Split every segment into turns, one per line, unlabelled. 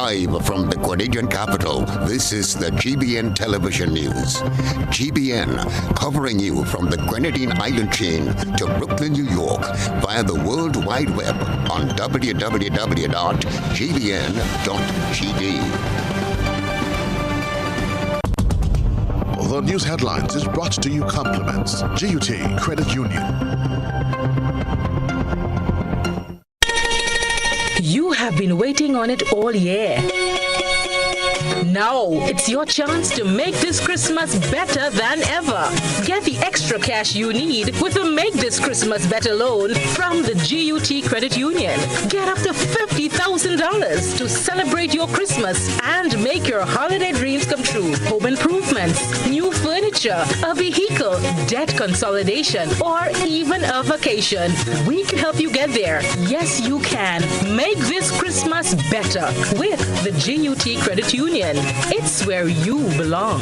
Live from the Grenadian capital, this is the GBN television news. GBN, covering you from the Grenadine Island chain to Brooklyn, New York, via the World Wide Web on www.gbn.gd.
The news headlines is brought to you compliments GUT Credit Union.
You have been waiting on it all year. Now it's your chance to make this Christmas better than ever. Get the extra cash you need with the Make This Christmas Better loan from the GUT Credit Union. Get up to $50,000 to celebrate your Christmas and make your holiday dreams come true. Home improvements, new furniture, a vehicle, debt consolidation, or even a vacation. We can help you get there. Yes, you can. Make this Christmas better with the GUT Credit Union. It's where you belong.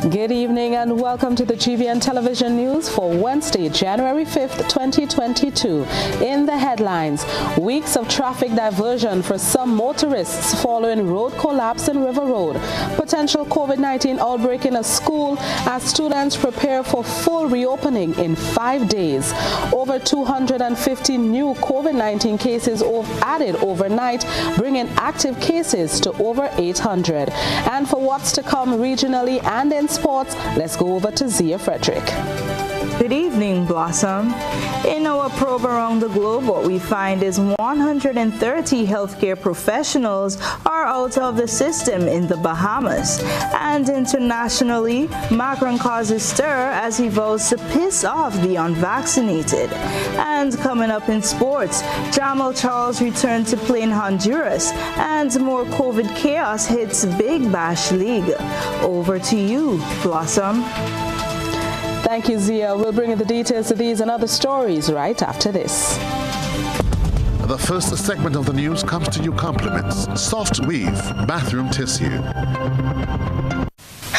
Good evening and welcome to the GBN television news for Wednesday, January 5th, 2022. In the headlines, weeks of traffic diversion for some motorists following road collapse in River Road. Potential COVID-19 outbreak in a school as students prepare for full reopening in 5 days. Over 250 new COVID-19 cases added overnight, bringing active cases to over 800. And for what's to come regionally and in sports, let's go over to Zia Frederick.
Good evening, Blossom. In our probe around the globe, what we find is 130 healthcare professionals are out of the system in the Bahamas. And internationally, Macron causes stir as he vows to piss off the unvaccinated. And coming up in sports, Jamal Charles returned to play in Honduras, and more COVID chaos hits Big Bash League. Over to you, Blossom.
Thank you, Zia. We'll bring you the details of these and other stories right after this.
The first segment of the news comes to you compliments Soft Weave Bathroom Tissue.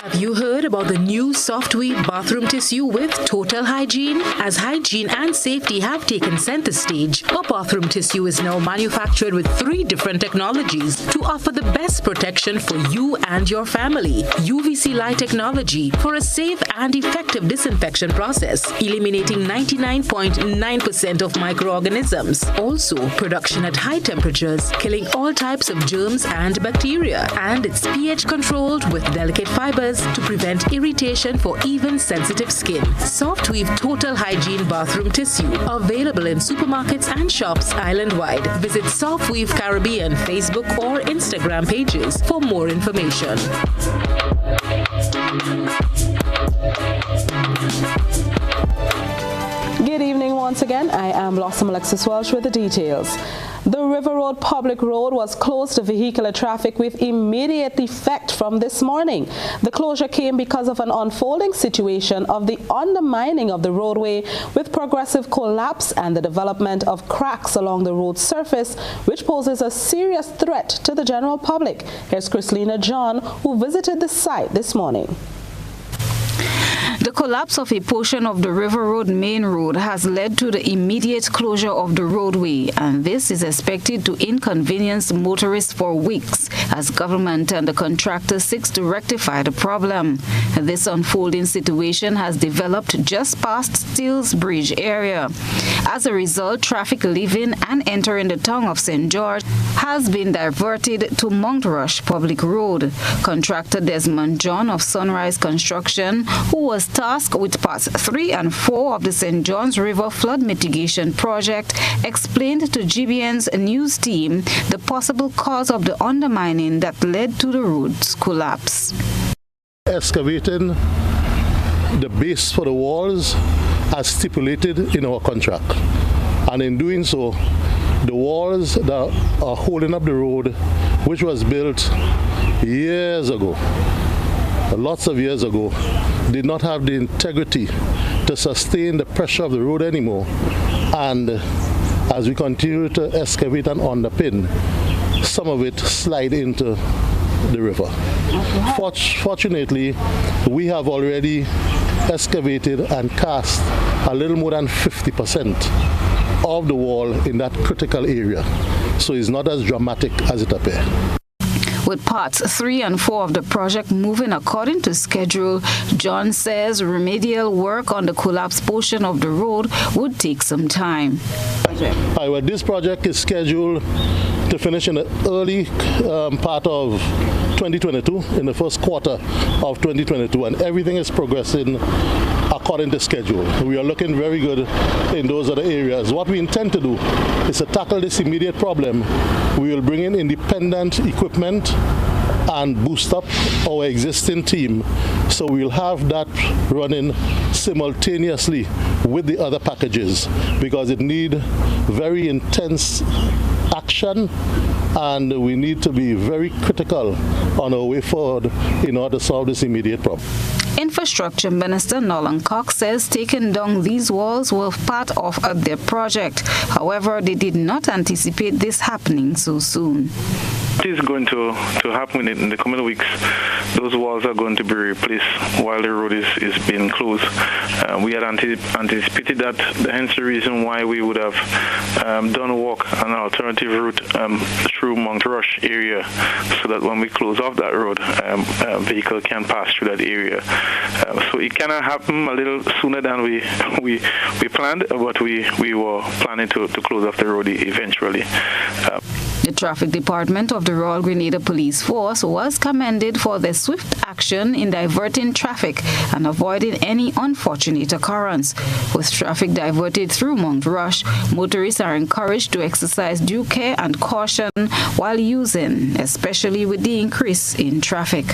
Have you heard about the new Soft Weave bathroom tissue with total hygiene? As hygiene and safety have taken center stage, our bathroom tissue is now manufactured with 3 different technologies to offer the best protection for you and your family. UVC light technology for a safe and effective disinfection process, eliminating 99.9% of microorganisms. Also, production at high temperatures, killing all types of germs and bacteria. And it's pH controlled with delicate fibers to prevent irritation for even sensitive skin. Soft Weave Total Hygiene Bathroom Tissue, available in supermarkets and shops island-wide. Visit Soft Weave Caribbean Facebook or Instagram pages for more information.
Good evening once again. I am Blossom Alexis Welsh with the details. The River Road public road was closed to vehicular traffic with immediate effect from this morning. The closure came because of an unfolding situation of the undermining of the roadway with progressive collapse and the development of cracks along the road surface, which poses a serious threat to the general public. Here's Chrislina John, who visited the site this morning.
The collapse of a portion of the River Road main road has led to the immediate closure of the roadway, and this is expected to inconvenience motorists for weeks as government and the contractor seeks to rectify the problem. This unfolding situation has developed just past Steels Bridge area. As a result, traffic leaving and entering the town of St. George has been diverted to Mount Rush Public Road. Contractor Desmond John of Sunrise Construction, who was tasked with parts 3 and 4 of the St. John's River flood mitigation project, explained to GBN's news team the possible cause of the undermining that led to the road's collapse.
Excavating the base for the walls as stipulated in our contract, and in doing so, the walls that are holding up the road, which was built years ago, lots of years ago, did not have the integrity to sustain the pressure of the road anymore. And as we continue to excavate and underpin, some of it slide into the river. Fortunately, we have already excavated and cast a little more than 50% of the wall in that critical area. so it's not as dramatic as it appears.
With parts 3 and 4 of the project moving according to schedule, John says remedial work on the collapsed portion of the road would take some time.
This project is scheduled to finish in the early part of 2022, in the first quarter of 2022, and everything is progressing according to schedule. We are looking very good in those other areas. What we intend to do is to tackle this immediate problem. We will bring in independent equipment and boost up our existing team, so we'll have that running simultaneously with the other packages, because it needs very intense action, and we need to be very critical on our way forward in order to solve this immediate problem.
Infrastructure Minister Nolan Cox says taking down these walls was part of their project. However, they did not anticipate this happening so soon.
It is going to happen in the coming weeks. Those walls are going to be replaced while the road is being closed. We had anticipated that, hence the reason why we would have done a walk, an alternative route through Mount Rush area, so that when we close off that road, vehicle can pass through that area. So it cannot happen a little sooner than we planned, but we were planning to close off the road eventually.
The traffic department of the Royal Grenada Police Force was commended for their swift action in diverting traffic and avoiding any unfortunate occurrence. With traffic diverted through Mount Rush, motorists are encouraged to exercise due care and caution while using, especially with the increase in traffic.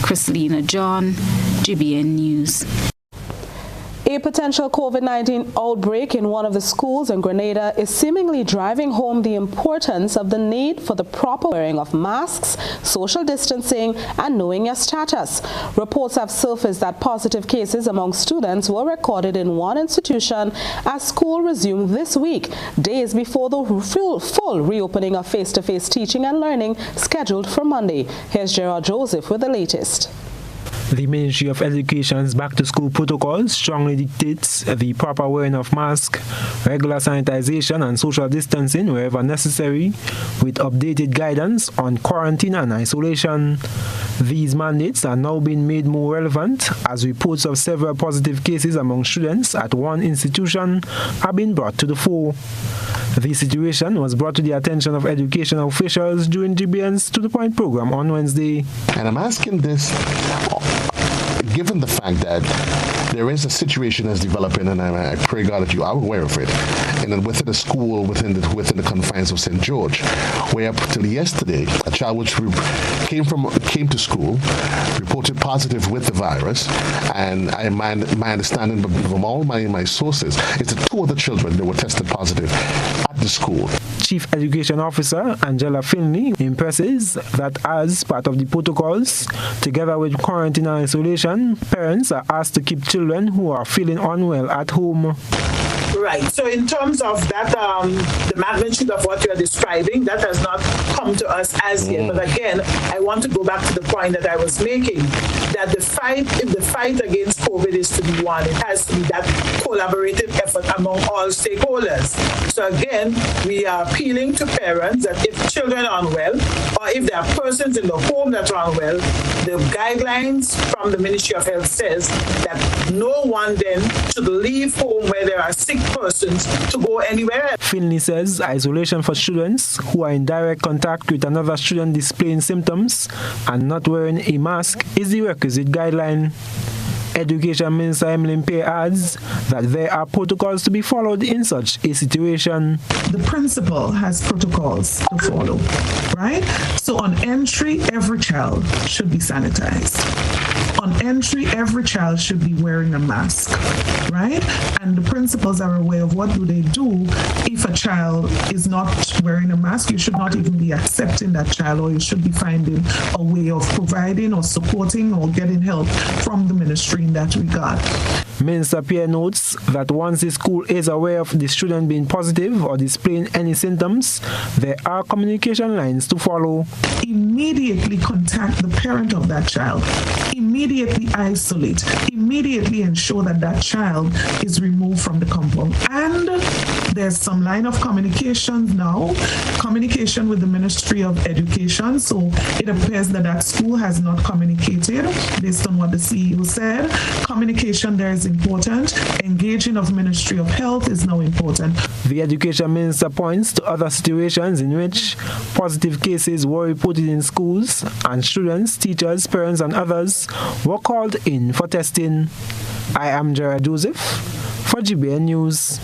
Christelina John, GBN News.
A potential COVID-19 outbreak in one of the schools in Grenada is seemingly driving home the importance of the need for the proper wearing of masks, social distancing, and knowing your status. Reports have surfaced that positive cases among students were recorded in one institution as school resumed this week, days before the full reopening of face-to-face teaching and learning scheduled for Monday. Here's Gerard Joseph with the latest.
The Ministry of Education's back-to-school protocol strongly dictates the proper wearing of masks, regular sanitization and social distancing wherever necessary, with updated guidance on quarantine and isolation. These mandates are now being made more relevant as reports of several positive cases among students at one institution are being brought to the fore. The situation was brought to the attention of education officials during GBN's To The Point program on Wednesday.
And I'm asking this given the fact that there is a situation that's developing, and I pray God that you are aware of it, and then within the school, within the confines of St. George, where up till yesterday, a child which came to school, reported positive with the virus, and my understanding from all my sources is that 2 other children that were tested positive at the school.
Chief Education Officer Angela Finley impresses that as part of the protocols, together with quarantine and isolation, parents are asked to keep children who are feeling unwell at home.
Right. So in terms of that, the magnitude of what you're describing, that has not come to us as yet. But again, I want to go back to the point that I was making, that if the fight against COVID is to be won, it has to be that collaborative effort among all stakeholders. So again, we are appealing to parents that if children are unwell, or if there are persons in the home that are unwell, the guidelines from the Ministry of Health says that no one then should leave home where there are sick persons to go anywhere else.
Finley says isolation for students who are in direct contact with another student displaying symptoms and not wearing a mask is the requisite guideline. Education Minister Emily Pay adds that there are protocols to be followed in such a situation.
The principal has protocols to follow, right? So on entry, every child should be sanitized. On entry, every child should be wearing a mask, right? And the principals are aware of what do they do if a child is not wearing a mask. You should not even be accepting that child, or you should be finding a way of providing or supporting or getting help from the ministry in that regard.
Minister Pierre notes that once the school is aware of the student being positive or displaying any symptoms, there are communication lines to follow.
Immediately contact the parent of that child. Immediately isolate. Immediately ensure that that child is removed from the compound. And there's some line of communication now, communication with the Ministry of Education. So it appears that that school has not communicated based on what the CEO said. Communication there is important. Engaging of Ministry of Health is now important.
The Education Minister points to other situations in which positive cases were reported in schools and students, teachers, parents and others were called in for testing. I am Gerard Joseph for GBN News.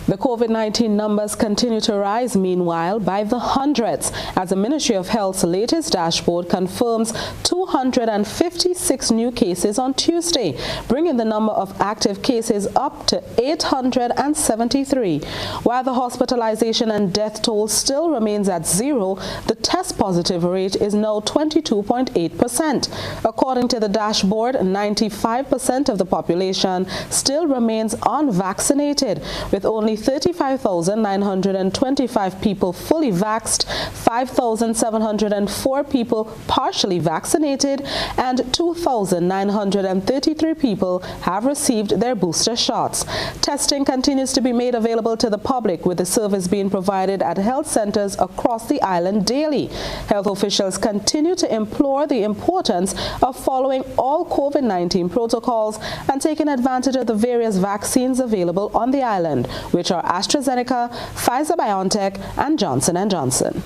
The COVID-19 numbers continue to rise, meanwhile, by the hundreds, as the Ministry of Health's latest dashboard confirms 256 new cases on Tuesday, bringing the number of active cases up to 873. While the hospitalization and death toll still remains at zero, the test positive rate is now 22.8%. According to the dashboard, 95% of the population still remains unvaccinated, with only 35,925 people fully vaxxed, 5,704 people partially vaccinated, and 2,933 people have received their booster shots. Testing continues to be made available to the public, with the service being provided at health centers across the island daily. Health officials continue to implore the importance of following all COVID-19 protocols and taking advantage of the various vaccines available on the island, which are AstraZeneca, Pfizer-BioNTech, and Johnson & Johnson.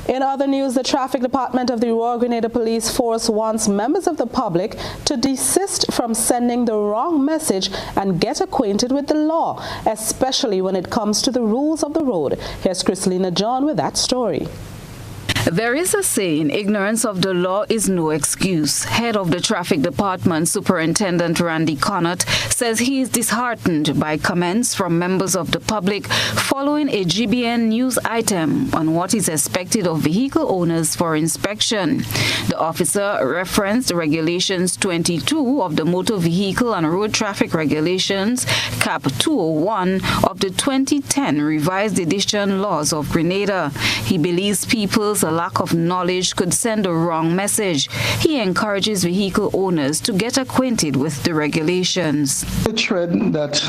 In other news, the Traffic Department of the Royal Grenada Police Force wants members of the public to desist from sending the wrong message and get acquainted with the law, especially when it comes to the rules of the road. Here's Christelina John with that story.
There is a saying, ignorance of the law is no excuse. Head of the Traffic Department, Superintendent Randy Connaught, says he is disheartened by comments from members of the public following a GBN news item on what is expected of vehicle owners for inspection. The officer referenced Regulations 22 of the Motor Vehicle and Road Traffic Regulations, Cap 201 of the 2010 revised edition laws of Grenada. He believes people's lack of knowledge could send a wrong message. He encourages vehicle owners to get acquainted with the regulations.
The thread that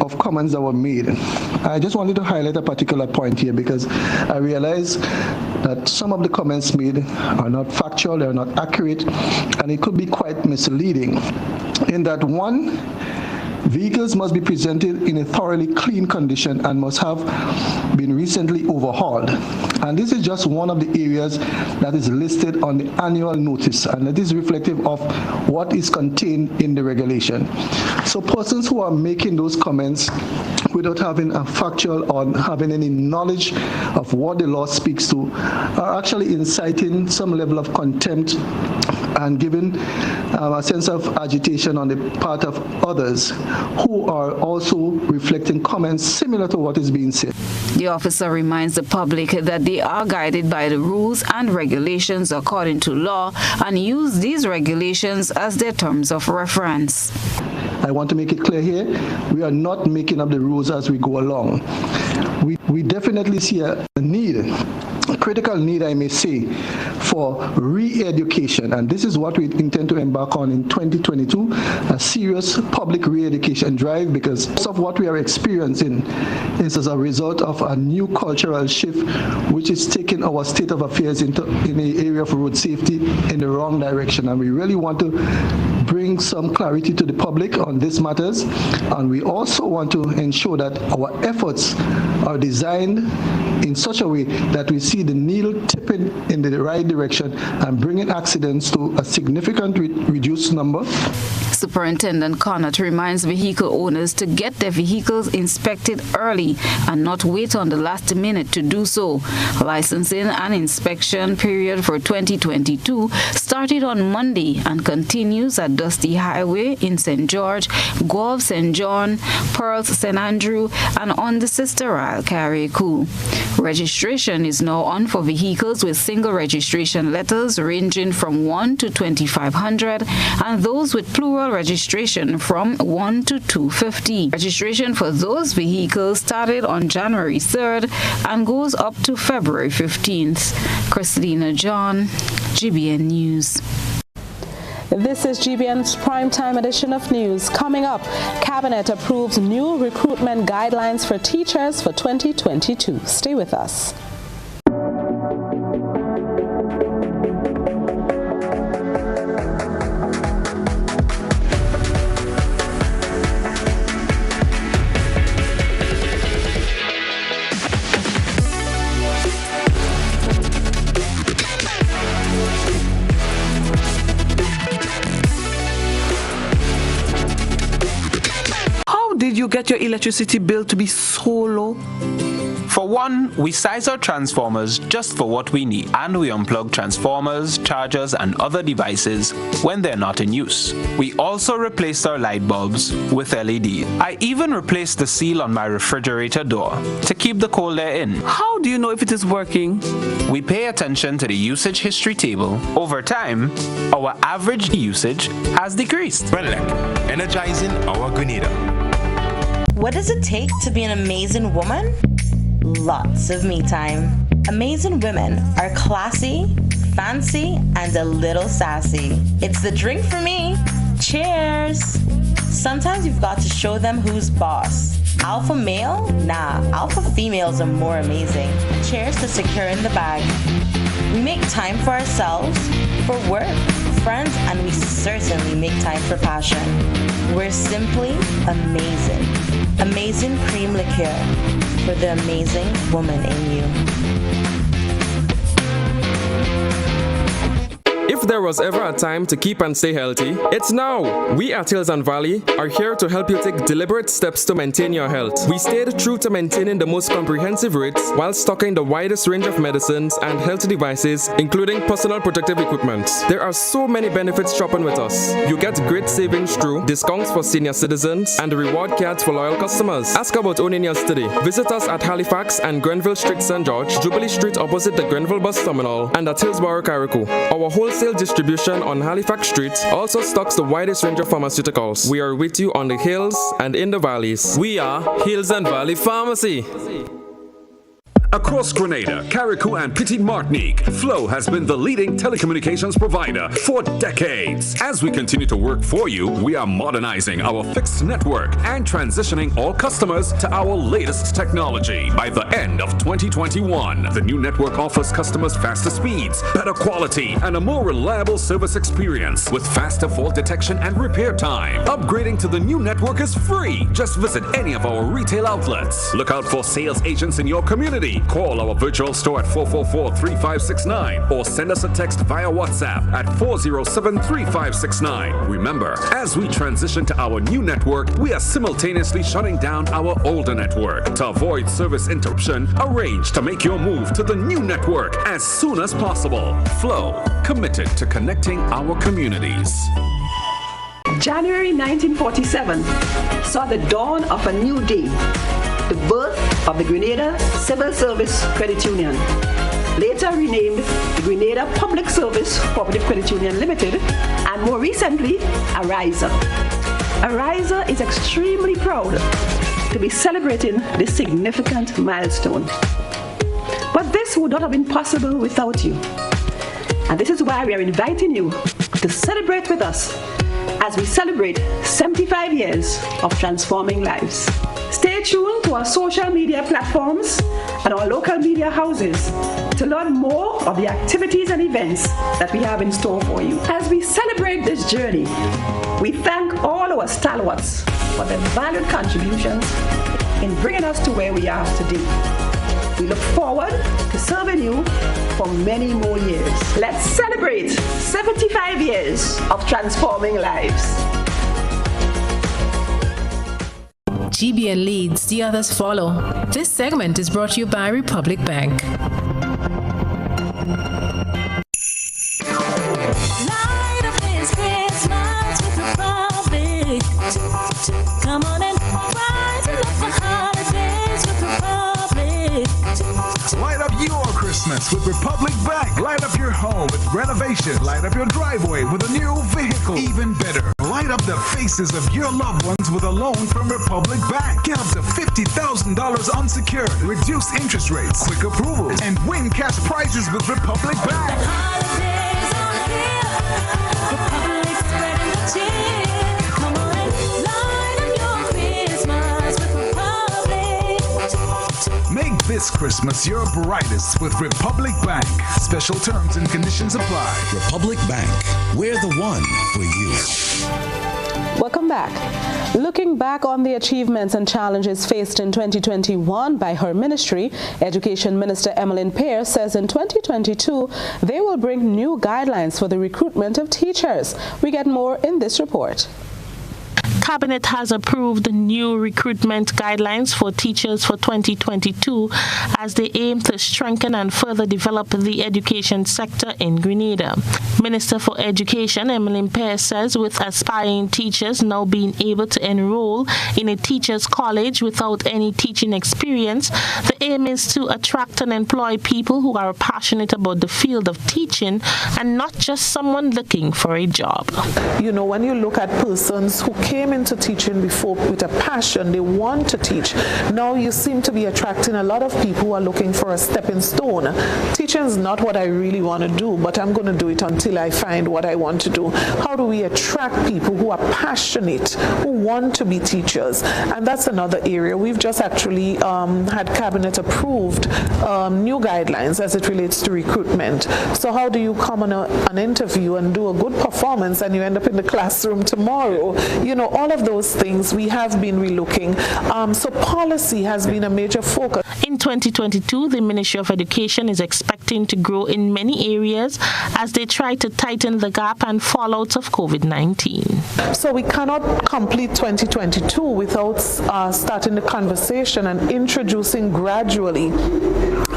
of comments that were made, I just wanted to highlight a particular point here because I realize that some of the comments made are not factual, they are not accurate, and it could be quite misleading. In that, one, vehicles must be presented in a thoroughly clean condition and must have been recently overhauled. And this is just one of the areas that is listed on the annual notice, and it is reflective of what is contained in the regulation. So persons who are making those comments without having a factual or having any knowledge of what the law speaks to are actually inciting some level of contempt and giving a sense of agitation on the part of others who are also reflecting comments similar to what is being said.
The officer reminds the public that they are guided by the rules and regulations according to law and use these regulations as their terms of reference.
I want to make it clear here, we are not making up the rules as we go along. We definitely see a need, a critical need, I may say, for re-education, and this is what we intend to embark on in 2022, a serious public re-education drive, because of what we are experiencing is as a result of a new cultural shift which is taking our state of affairs in the area of road safety in the wrong direction, and we really want to bring some clarity to the public on these matters, and we also want to ensure that our efforts are designed in such a way that we see the needle tipping in the right direction and bringing accidents to a significant reduced number.
Superintendent Connaught reminds vehicle owners to get their vehicles inspected early and not wait on the last minute to do so. Licensing and inspection period for 2022 started on Monday and continues at Dusty Highway in St. George, Gulf St. John, Pearls St. Andrew, and on the Sister Isle Carriacou. Registration is now on for vehicles with single registration letters ranging from 1 to 2,500 and those with plural registration from 1 to 250. Registration for those vehicles started on January 3rd and goes up to February 15th. Christelina John, GBN News.
This is GBN's primetime edition of news. Coming up, Cabinet approves new recruitment guidelines for teachers for 2022. Stay with us.
Did you get your electricity bill to be so low?
For one, we size our transformers just for what we need, and we unplug transformers, chargers, and other devices when they're not in use. We also replaced our light bulbs with LED. I even replaced the seal on my refrigerator door to keep the cold air in.
How do you know if it is working?
We pay attention to the usage history table. Over time, our average usage has decreased.
Frederick, energizing our Grenada.
What does it take to be an amazing woman? Lots of me time. Amazing women are classy, fancy, and a little sassy. It's the drink for me. Cheers! Sometimes you've got to show them who's boss. Alpha male? Nah, alpha females are more amazing. Cheers to securing the bag. We make time for ourselves, for work, friends, and we certainly make time for passion. We're simply amazing. Amazing cream liqueur for the amazing woman in you.
If there was ever a time to keep and stay healthy, it's now! We at Hills and Valley are here to help you take deliberate steps to maintain your health. We stayed true to maintaining the most comprehensive rates while stocking the widest range of medicines and health devices, including personal protective equipment. There are so many benefits shopping with us. You get great savings through discounts for senior citizens and reward cards for loyal customers. Ask about owning yours today. Visit us at Halifax and Grenville Street, St. George, Jubilee Street opposite the Grenville Bus Terminal, and at Hillsborough, Carrico. Our wholesale distribution on Halifax Street also stocks the widest range of pharmaceuticals. We are with you on the hills and in the valleys. We are Hills and Valley Pharmacy.
Across Grenada, Carrico, and Petite Martinique, Flow has been the leading telecommunications provider for decades. As we continue to work for you, we are modernizing our fixed network and transitioning all customers to our latest technology. By the end of 2021, the new network offers customers faster speeds, better quality, and a more reliable service experience with faster fault detection and repair time. Upgrading to the new network is free. Just visit any of our retail outlets. Look out for sales agents in your community. Call our virtual store at 444-3569 or send us a text via WhatsApp at 407-3569. Remember, as we transition to our new network, we are simultaneously shutting down our older network. To avoid service interruption, arrange to make your move to the new network as soon as possible. Flow, committed to connecting our communities.
January 1947 saw the dawn of a new day, the birth of the Grenada Civil Service Credit Union, later renamed the Grenada Public Service Cooperative Credit Union Limited, and more recently, Ariza. Ariza is extremely proud to be celebrating this significant milestone. But this would not have been possible without you. And this is why we are inviting you to celebrate with us as we celebrate 75 years of transforming lives. Stay tuned to our social media platforms and our local media houses to learn more of the activities and events that we have in store for you. As we celebrate this journey, we thank all our stalwarts for their valued contributions in bringing us to where we are today. We look forward to serving you for many more years. Let's celebrate 75 years of transforming lives.
GBN leads, the others follow. This segment is brought to you by Republic Bank.
Light up this Christmas with Republic. Come on and brighten up the holidays with Republic.
Light up your Christmas with Republic Bank. Light up your home with renovation. Light up your driveway with a new vehicle. Even better, light up the faces of your loved ones with a loan from Republic Bank. Get up to $50,000 unsecured, reduced interest rates, quick approvals, and win cash prizes with Republic Bank.
The holidays are here. Republic
Christmas your brightest with Republic Bank. Special terms and conditions apply.
Republic Bank, we're the one for you.
Welcome back. Looking back on the achievements and challenges faced in 2021 by her ministry, Education Minister Emmeline Pearce says in 2022 they will bring new guidelines for the recruitment of teachers. We get more in this report.
Cabinet has approved new recruitment guidelines for teachers for 2022 as they aim to strengthen and further develop the education sector in Grenada. Minister for Education Emmeline Pearce says with aspiring teachers now being able to enroll in a teacher's college without any teaching experience, the aim is to attract and employ people who are passionate about the field of teaching and not just someone looking for a job.
You know, when you look at persons who came into teaching before with a passion, they want to teach. Now you seem to be attracting a lot of people who are looking for a stepping stone. Teaching is not what I really want to do, but I'm going to do it until I find what I want to do. How do we attract people who are passionate, who want to be teachers? And that's another area. We've just actually had Cabinet approved new guidelines as it relates to recruitment. So how do you come on an interview and do a good performance and you end up in the classroom tomorrow? You know, all of those things we have been relooking. So policy has been a major focus.
In 2022, the Ministry of Education is expecting to grow in many areas as they try to tighten the gap and fallout of COVID-19.
So we cannot complete 2022 without starting the conversation and introducing gradually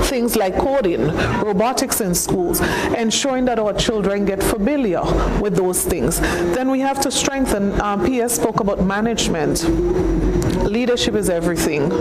things like coding, robotics in schools, ensuring that our children get familiar with those things. Then we have to strengthen, PS spoke about management. Leadership is everything,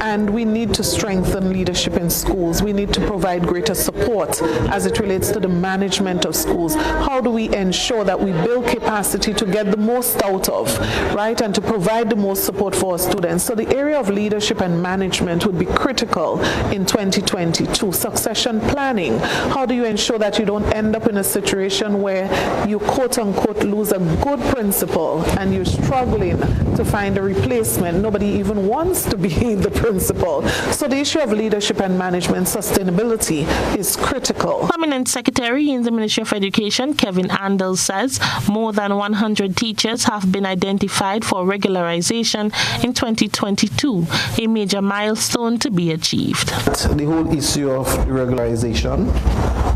and we need to strengthen leadership in schools. We need to provide greater support as it relates to the management of schools. How do we ensure that we build capacity to get the most out of, right, and to provide the most support for our students? So the area of leadership and management would be critical in 2022. Succession planning. How do you ensure that you don't end up in a situation where you quote-unquote lose a good principal and you're struggling to find a replacement? Nobody even wants to be the principal. So the issue of leadership and management sustainability is critical.
Permanent Secretary in the Ministry of Education, Kevin Andel, says more than 100 teachers have been identified for regularization in 2022, a major milestone to be achieved.
The whole issue of regularization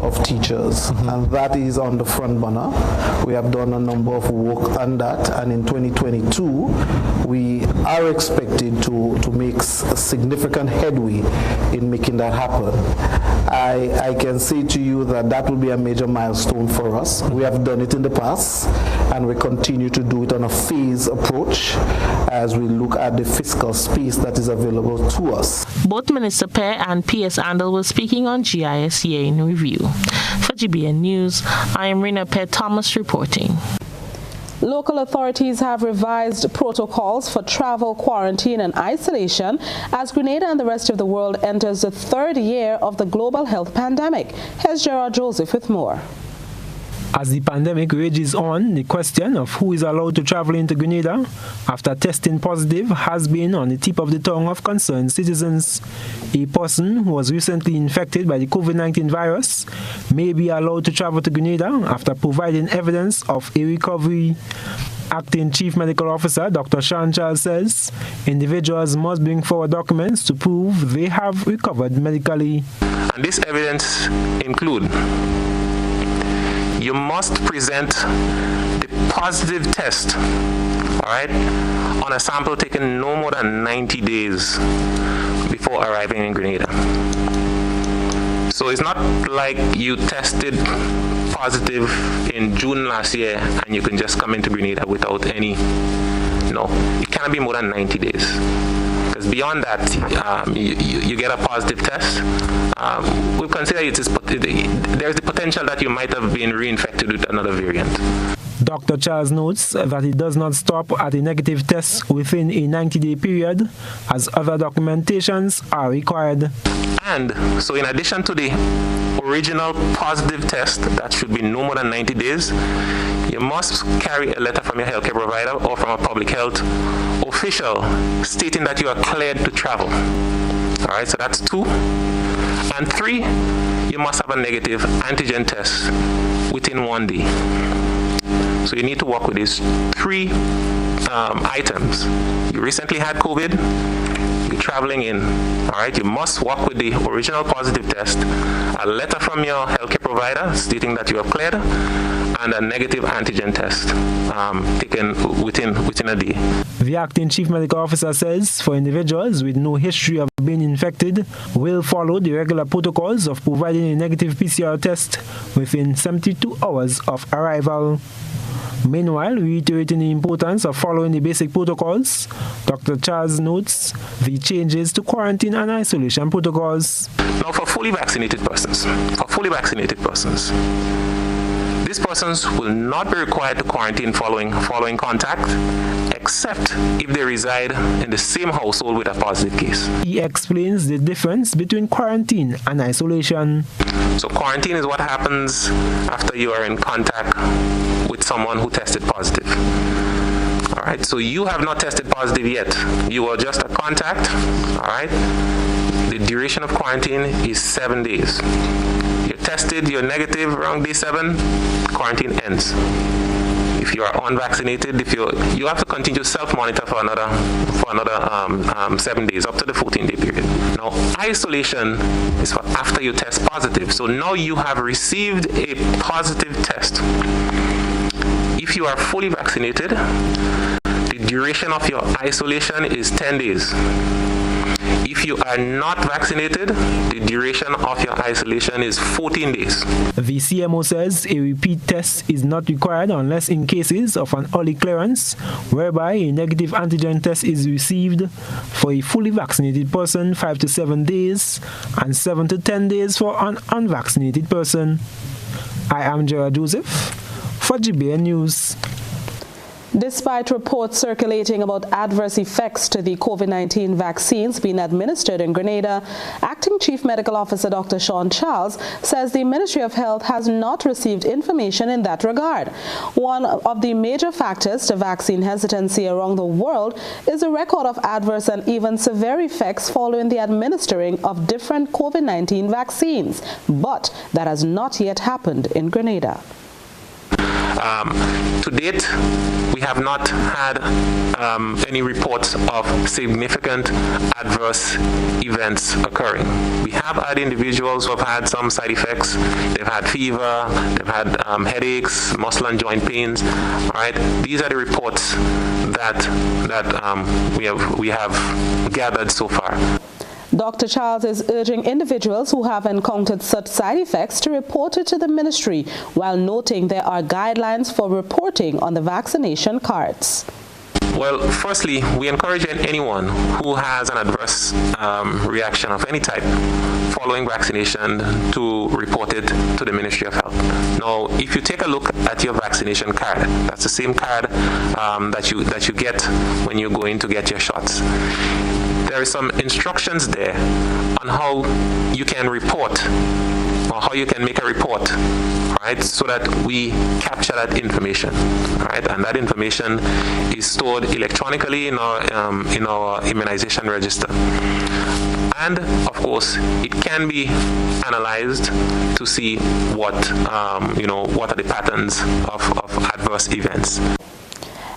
of teachers, and that is on the front burner. We have done a number of work on that, and in 2022 we are expected to make significant headway in making that happen. I can say to you that will be a major milestone for us. We have done it in the past, and we continue to do it on a phased approach as we look at the fiscal space that is available to us.
Both Minister Pearce and PS Andel were speaking on GISEA in review. For GBN News, I am Rena Pear Thomas reporting.
Local authorities have revised protocols for travel, quarantine and isolation as Grenada and the rest of the world enters the third year of the global health pandemic. Here's Gerard Joseph with more.
As the pandemic rages on, the question of who is allowed to travel into Grenada after testing positive has been on the tip of the tongue of concerned citizens. A person who was recently infected by the COVID-19 virus may be allowed to travel to Grenada after providing evidence of a recovery. Acting Chief Medical Officer Dr. Sean Charles says individuals must bring forward documents to prove they have recovered medically.
And this evidence include you must present the positive test, all right, on a sample taken no more than 90 days before arriving in Grenada. So it's not like you tested positive in June last year and you can just come into Grenada without any, no, it cannot be more than 90 days. Because beyond that, you get a positive test. We consider there's the potential that you might have been reinfected with another variant.
Dr. Charles notes that it does not stop at a negative test within a 90-day period, as other documentations are required.
And so in addition to the original positive test, that should be no more than 90 days, you must carry a letter from your healthcare provider or from a public health official stating that you are cleared to travel. All right, so that's 2. And 3, you must have a negative antigen test within 1 day. So you need to work with these 3 items. You recently had COVID, you're traveling in, all right, you must work with the original positive test, a letter from your healthcare provider stating that you have cleared, and a negative antigen test taken within a day.
The acting chief medical officer says for individuals with no history of being infected will follow the regular protocols of providing a negative PCR test within 72 hours of arrival. Meanwhile, reiterating the importance of following the basic protocols, Dr. Charles notes the changes to quarantine and isolation protocols.
Now, for fully vaccinated persons, these persons will not be required to quarantine following contact, except if they reside in the same household with a positive case.
He explains the difference between quarantine and isolation.
So quarantine is what happens after you are in contact with someone who tested positive. All right, so you have not tested positive yet. You are just a contact. All right, the duration of quarantine is 7 days. You're tested, you're negative around day 7, quarantine ends. If you are unvaccinated, you have to continue to self-monitor for another 7 days up to the 14-day period. Now, isolation is for after you test positive. So now you have received a positive test. If you are fully vaccinated, the duration of your isolation is 10 days. If you are not vaccinated, the duration of your isolation is 14 days.
The CMO says a repeat test is not required unless in cases of an early clearance, whereby a negative antigen test is received for a fully vaccinated person 5 to 7 days and 7 to 10 days for an unvaccinated person. I am Gerard Joseph for GBN News.
Despite reports circulating about adverse effects to the COVID-19 vaccines being administered in Grenada, Acting Chief Medical Officer Dr. Sean Charles says the Ministry of Health has not received information in that regard. One of the major factors to vaccine hesitancy around the world is the record of adverse and even severe effects following the administering of different COVID-19 vaccines, but that has not yet happened in Grenada.
To date, we have not had any reports of significant adverse events occurring. We have had individuals who have had some side effects. They've had fever, they've had headaches, muscle and joint pains. All right, these are the reports that we have gathered so far.
Dr. Charles is urging individuals who have encountered such side effects to report it to the ministry, while noting there are guidelines for reporting on the vaccination cards.
Well, firstly, we encourage anyone who has an adverse reaction of any type following vaccination to report it to the Ministry of Health. Now, if you take a look at your vaccination card, that's the same card that you get when you go in to get your shots. There is some instructions there on how you can report or how you can make a report, right? So that we capture that information, right? And that information is stored electronically in our immunization register. And of course, it can be analyzed to see what are the patterns of adverse events.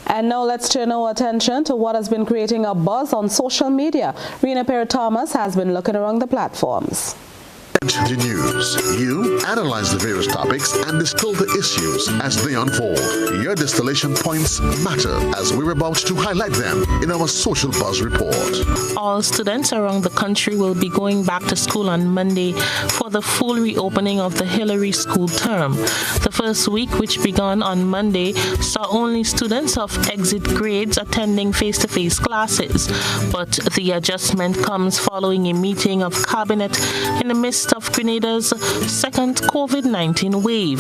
And now let's turn our attention to what has been creating a buzz on social media. Rena Perry-Thomas has been looking around the platforms.
The news. You analyze the various topics and distill the issues as they unfold. Your distillation points matter as we're about to highlight them in our Social Buzz report.
All students around the country will be going back to school on Monday for the full reopening of the Hillary school term. The first week, which began on Monday, saw only students of exit grades attending face-to-face classes. But the adjustment comes following a meeting of cabinet in the midst of Grenada's second COVID-19 wave.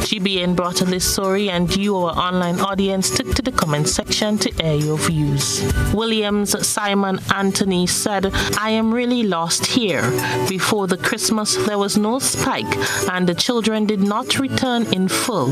GBN brought this story and you, our online audience, took to the comment section to air your views. Williams Simon Anthony said, I am really lost here. Before the Christmas, there was no spike and the children did not return in full.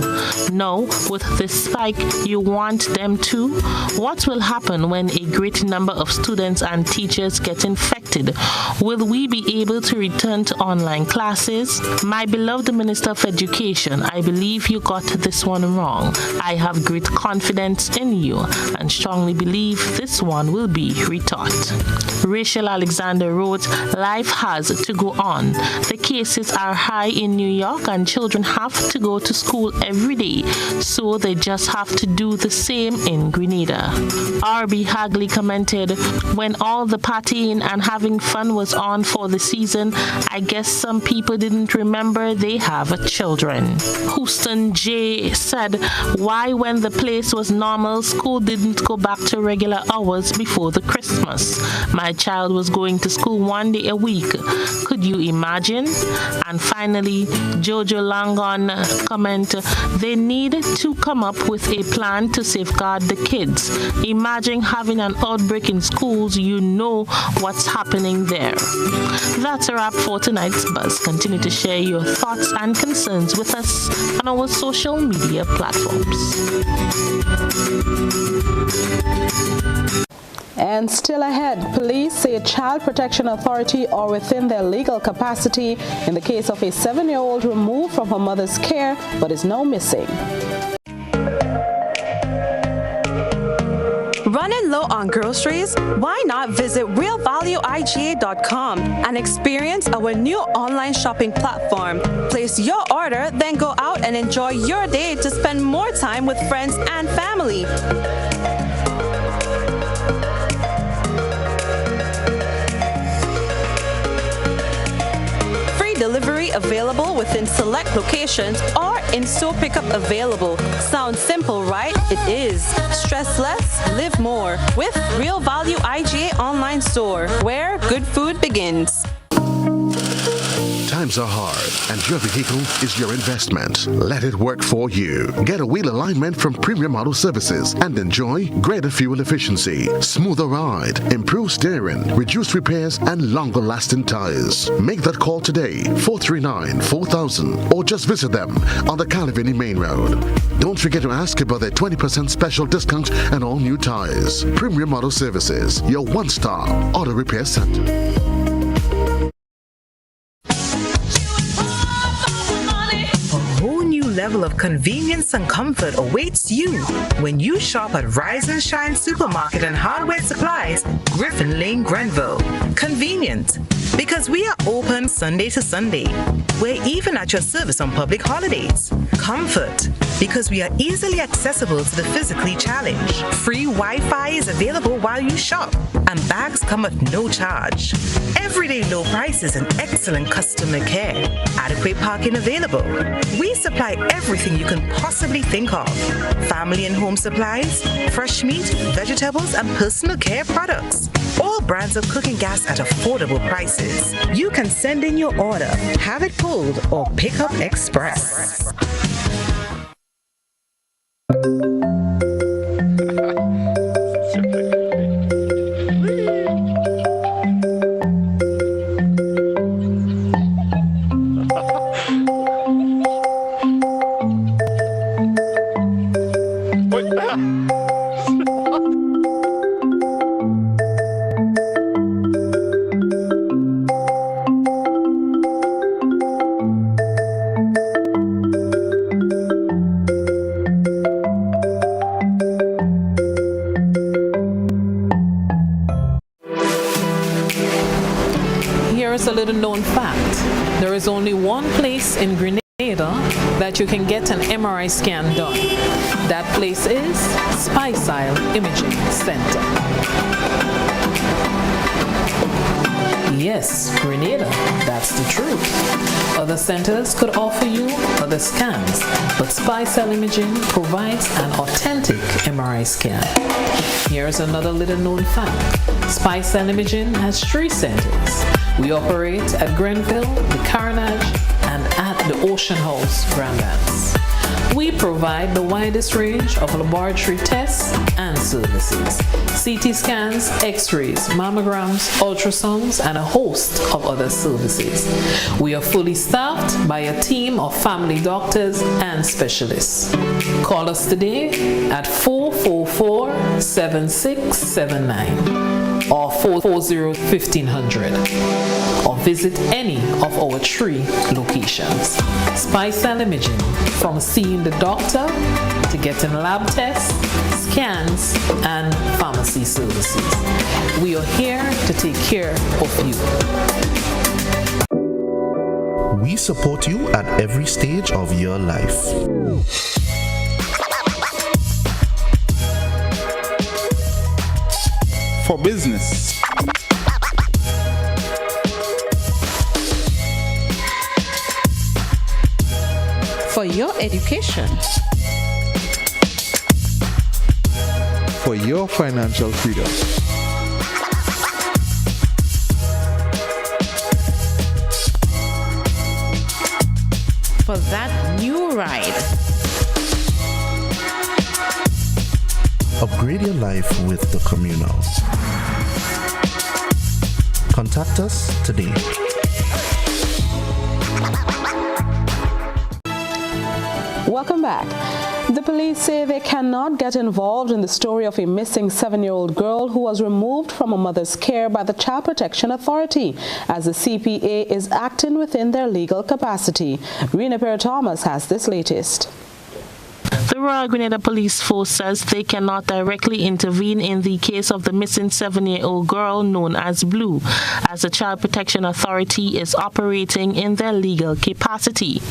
Now, with this spike, you want them to? What will happen when a great number of students and teachers get infected? Will we be able to return to online classes? My beloved Minister of Education, I believe you got this one wrong. I have great confidence in you and strongly believe this one will be retaught. Rachel Alexander wrote, life has to go on. The cases are high in New York and children have to go to school every day, so they just have to do the same in Grenada. R.B. Hagley commented, when all the partying and having fun was on for the season, I guess some people didn't remember they have children. Houston J. said, why when the place was normal, school didn't go back to regular hours before the Christmas? My child was going to school 1 day a week. Could you imagine? And finally, Jojo Langon comment, they need to come up with a plan to safeguard the kids. Imagine having an outbreak in schools, you know what's happening there. That's a wrap for tonight's Buzz. Continue to share your thoughts and concerns with us on our social media platforms.
And still ahead, police say Child Protection Authority are within their legal capacity in the case of a 7-year-old removed from her mother's care but is now missing.
Running low on groceries? Why not visit realvalueiga.com and experience our new online shopping platform. Place your order, then go out and enjoy your day to spend more time with friends and family. Delivery available within select locations or in-store pickup available. Sounds simple, right? It is. Stress less, live more with Real Value IGA Online Store, where good food begins.
Times are hard, and your vehicle is your investment. Let it work for you. Get a wheel alignment from Premium Auto Services and enjoy greater fuel efficiency, smoother ride, improved steering, reduced repairs, and longer-lasting tires. Make that call today, 439-4000, or just visit them on the Calavini Main Road. Don't forget to ask about their 20% special discount on all new tires. Premium Auto Services, your one-star auto repair center.
Level of convenience and comfort awaits you when you shop at Rise and Shine Supermarket and Hardware Supplies, Griffin Lane, Grenville. Convenient, because we are open Sunday to Sunday. We're even at your service on public holidays. Comfort, because we are easily accessible to the physically challenged. Free Wi-Fi is available while you shop, and bags come at no charge. Everyday low prices and excellent customer care. Adequate parking available. We supply everything you can possibly think of. Family and home supplies, fresh meat, vegetables, and personal care products. All brands of cooking gas at affordable prices. You can send in your order, have it pulled, or pick up express.
A little known fact, there is only one place in Grenada that you can get an MRI scan done. That place is Spicile Imaging Center. Yes, Grenada, that's the truth. Other centers could offer you other scans, but SpyCell Imaging provides an authentic MRI scan. Here's another little known fact. SpyCell Imaging has 3 centers. We operate at Grenville, the Carnage, and at the Ocean House, Grandlands. We provide the widest range of laboratory tests and services. CT scans, x-rays, mammograms, ultrasounds, and a host of other services. We are fully staffed by a team of family doctors and specialists. Call us today at 444-7679 or 440-1500 or visit any of our 3 locations. SpyCell Imaging, from seeing the doctor to getting lab tests, scans, and pharmacy services. We are here to take care of you.
We support you at every stage of your life.
For business,
for your education,
for your financial freedom,
for that new ride.
Upgrade your life with the Communal. Contact us today.
Welcome back. The police say they cannot get involved in the story of a missing 7-year-old girl who was removed from a mother's care by the Child Protection Authority, as the CPA is acting within their legal capacity. Rena Perry-Thomas has this latest.
The Royal Grenada Police Force says they cannot directly intervene in the case of the missing 7-year-old girl known as Blue, as the Child Protection Authority is operating in their legal capacity.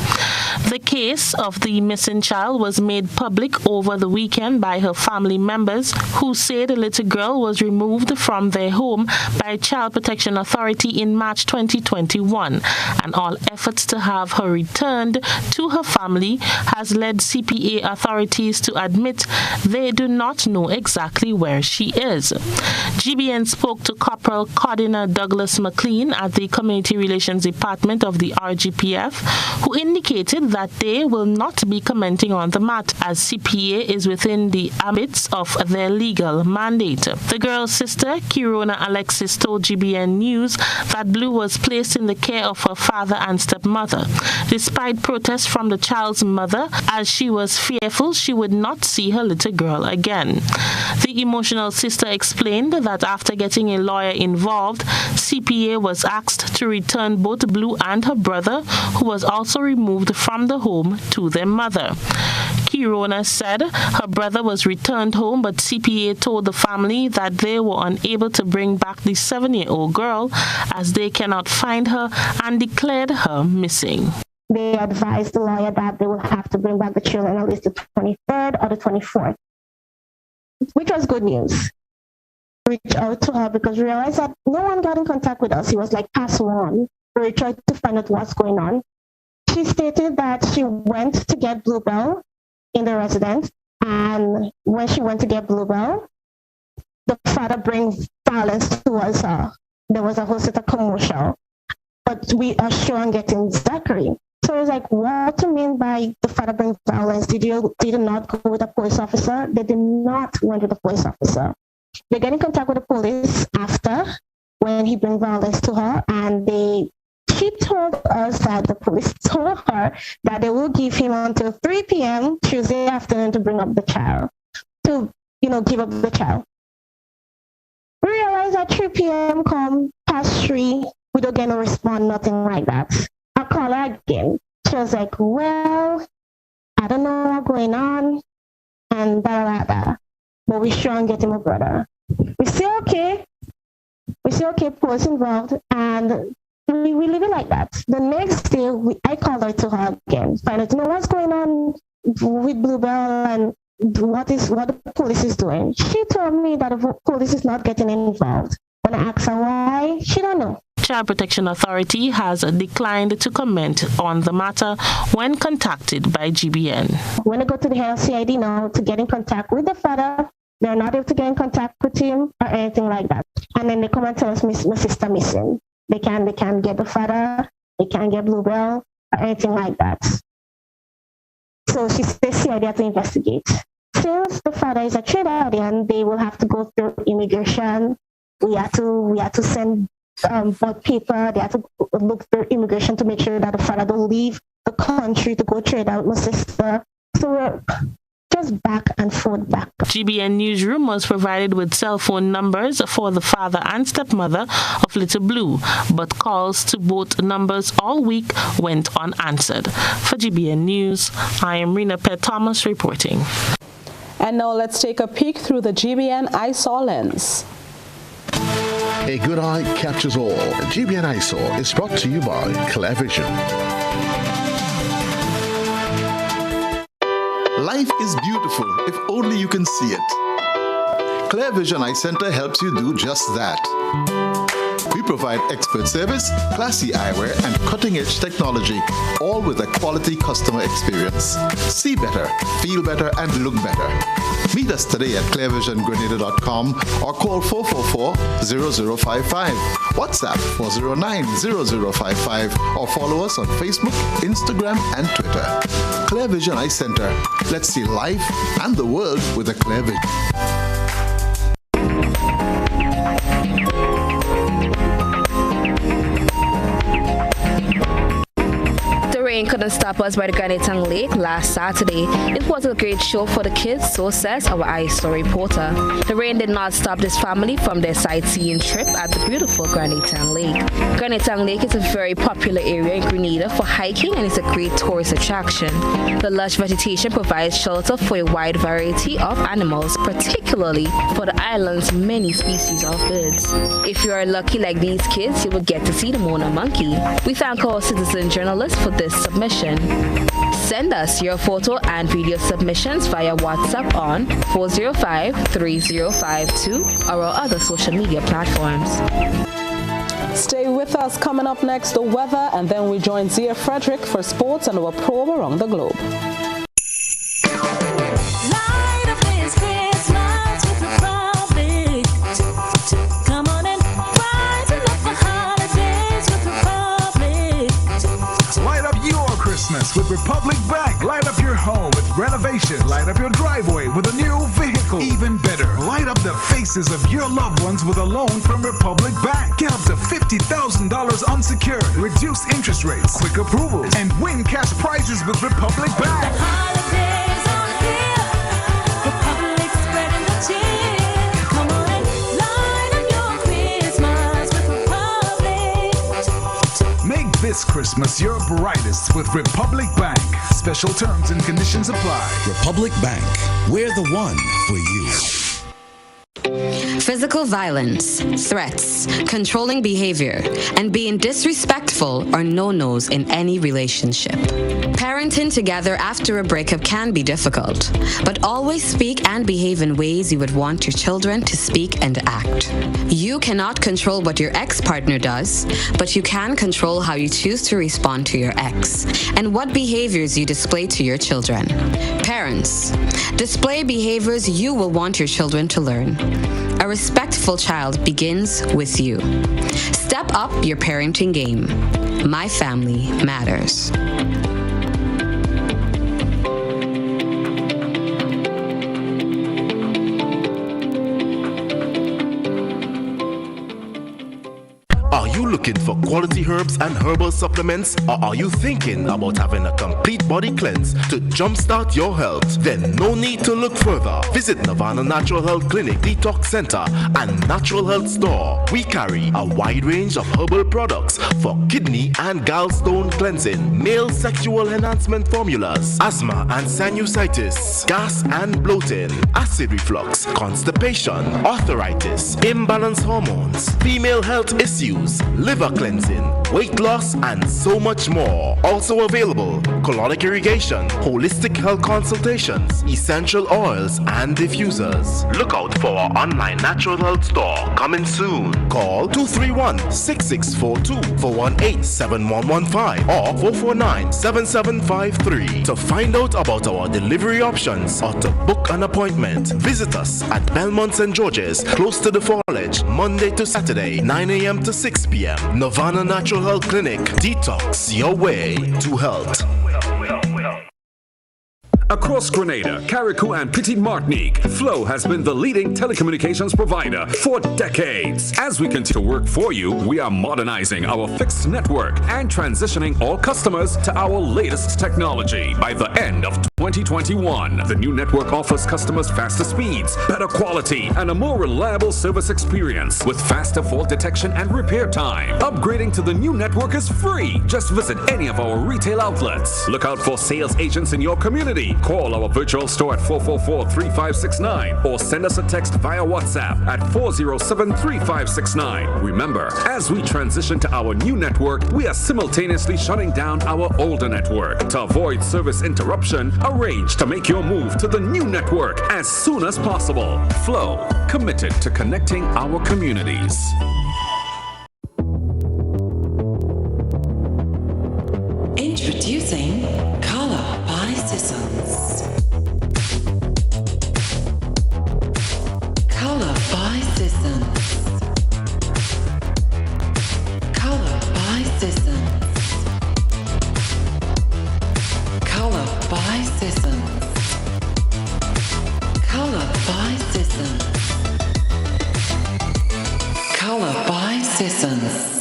The case of the missing child was made public over the weekend by her family members, who say the little girl was removed from their home by Child Protection Authority in March 2021, and all efforts to have her returned to her family has led CPA authorities to admit they do not know exactly where she is. GBN spoke to Corporal Cardinal Douglas McLean at the Community Relations Department of the RGPF, who indicated that they will not be commenting on the matter, as CPA is within the ambits of their legal mandate. The girl's sister, Kirona Alexis, told GBN News that Blue was placed in the care of her father and stepmother, despite protests from the child's mother, as she was fearful she would not see her little girl again. The emotional sister explained that after getting a lawyer involved, CPA was asked to return both Blue and her brother, who was also removed from the home, to their mother. Kirona said her brother was returned home, but CPA told the family that they were unable to bring back the 7-year-old girl as they cannot find her, and declared her missing.
They advised the lawyer that they will have to bring back the children at least the 23rd or the 24th, which was good news. Reached out to her because we realized that no one got in contact with us. It was like past 1. We tried to find out what's going on. She stated that she went to get Bluebell in the residence, and when she went to get Bluebell, the father brings violence towards her. There was a whole set of commotion, but we are sure on getting Zachary. So it's like, what do you mean by the father brings violence? Did you not go with a police officer? They did not went with a police officer. They get in contact with the police after, when he brings violence to her, and she told us that the police told her that they will give him until 3 p.m. Tuesday afternoon to bring up the child, to, give up the child. We realized at 3 p.m. come past 3, we don't get no response, nothing like that. I call her again. She was like, well, I don't know what's going on, and da. But we sure and getting my brother. We say okay, police involved, and we leave it like that. The next day, I called her to her again, find out, what's going on with Bluebell and what the police is doing. She told me that the police is not getting involved. When I asked her why, she don't know.
Child Protection Authority has declined to comment on the matter when contacted by GBN.
When they go to the LCID now to get in contact with the father, they're not able to get in contact with him or anything like that. And then they come and tell us, my sister missing. They can't get the father, they can't get Bluebell or anything like that. So she says CID have to investigate. Since the father is a Trinidadian, they will have to go through immigration. We have to send board paper. They have to look through immigration to make sure that the father don't leave the country to go trade out my sister. So we're just back and forth.
GBN Newsroom was provided with cell phone numbers for the father and stepmother of Little Blue, but calls to both numbers all week went unanswered. For GBN News, I am Rena Pett Thomas reporting.
And now let's take a peek through the GBN eyesore lens.
A good eye captures all. GBN eyesore is brought to you by Clear Vision.
Life is beautiful if only you can see it. Clear Vision Eye Center helps you do just that. We provide expert service, classy eyewear, and cutting-edge technology, all with a quality customer experience. See better, feel better, and look better. Meet us today at clearvisiongrenada.com or call 444-0055, WhatsApp 409-0055, or follow us on Facebook, Instagram, and Twitter. Clear Vision Eye Center. Let's see life and the world with a clear vision.
Rain couldn't stop us by the Granitang Lake last Saturday. It was a great show for the kids, so says our eyesore reporter. The rain did not stop this family from their sightseeing trip at the beautiful Granitang Lake. Granitang Lake is a very popular area in Grenada for hiking and is a great tourist attraction. The lush vegetation provides shelter for a wide variety of animals, particularly for the island's many species of birds. If you are lucky like these kids, you will get to see the Mona monkey. We thank our citizen journalists for this submission. Send us your photo and video submissions via WhatsApp on 405-3052 or our other social media platforms.
Stay with us. Coming up next, the weather, and then we join Zia Frederick for sports and our probe around the globe.
Christmas with Republic Bank. Light up your home with renovation. Light up your driveway with a new vehicle. Even better, light up the faces of your loved ones with a loan from Republic Bank. Get up to $50,000 unsecured. Reduce interest rates, quick approvals, and win cash prizes with Republic Bank.
The holidays are here. Republic spreading the cheer. Come on and light up your Christmas with Republic.
Make this Christmas your brightest with Republic Bank. Special terms and conditions apply.
Republic Bank, we're the one for you.
Physical violence, threats, controlling behavior, and being disrespectful are no-nos in any relationship. Parenting together after a breakup can be difficult, but always speak and behave in ways you would want your children to speak and act. You cannot control what your ex-partner does, but you can control how you choose to respond to your ex and what behaviors you display to your children. Parents, display behaviors you will want your children to learn. A respectful child begins with you. Step up your parenting game. My family matters.
Are you looking for quality herbs and herbal supplements, or are you thinking about having a complete body cleanse to jumpstart your health? Then no need to look further. Visit Nirvana Natural Health Clinic, Detox Center, and Natural Health Store. We carry a wide range of herbal products for kidney and gallstone cleansing, male sexual enhancement formulas, asthma and sinusitis, gas and bloating, acid reflux, constipation, arthritis, imbalanced hormones, female health issues, liver cleansing, weight loss, and so much more. Also available, colonic irrigation, holistic health consultations, essential oils, and diffusers. Look out for our online natural health store coming soon. Call 231-6642 418-7115 or 449-7753 to find out about our delivery options or to book an appointment. Visit us at Belmont St. George's, close to the Foliage, Monday to Saturday, 9 a.m. to 6 p.m. Nirvana Natural Health Clinic. Detox your way to health.
Across Grenada, Carriacou, and Petite Martinique, Flow has been the leading telecommunications provider for decades. As we continue to work for you, we are modernizing our fixed network and transitioning all customers to our latest technology. By the end of 2021, the new network offers customers faster speeds, better quality, and a more reliable service experience with faster fault detection and repair time. Upgrading to the new network is free. Just visit any of our retail outlets. Look out for sales agents in your community. Call our virtual store at 444-3569 or send us a text via WhatsApp at 407-3569. Remember, as we transition to our new network, we are simultaneously shutting down our older network. To avoid service interruption, arrange to make your move to the new network as soon as possible. Flow, committed to connecting our communities.
Introducing Color by Seasons. Color by Seasons. Color by Seasons. Color by Seasons. Color by Seasons. Color by Seasons.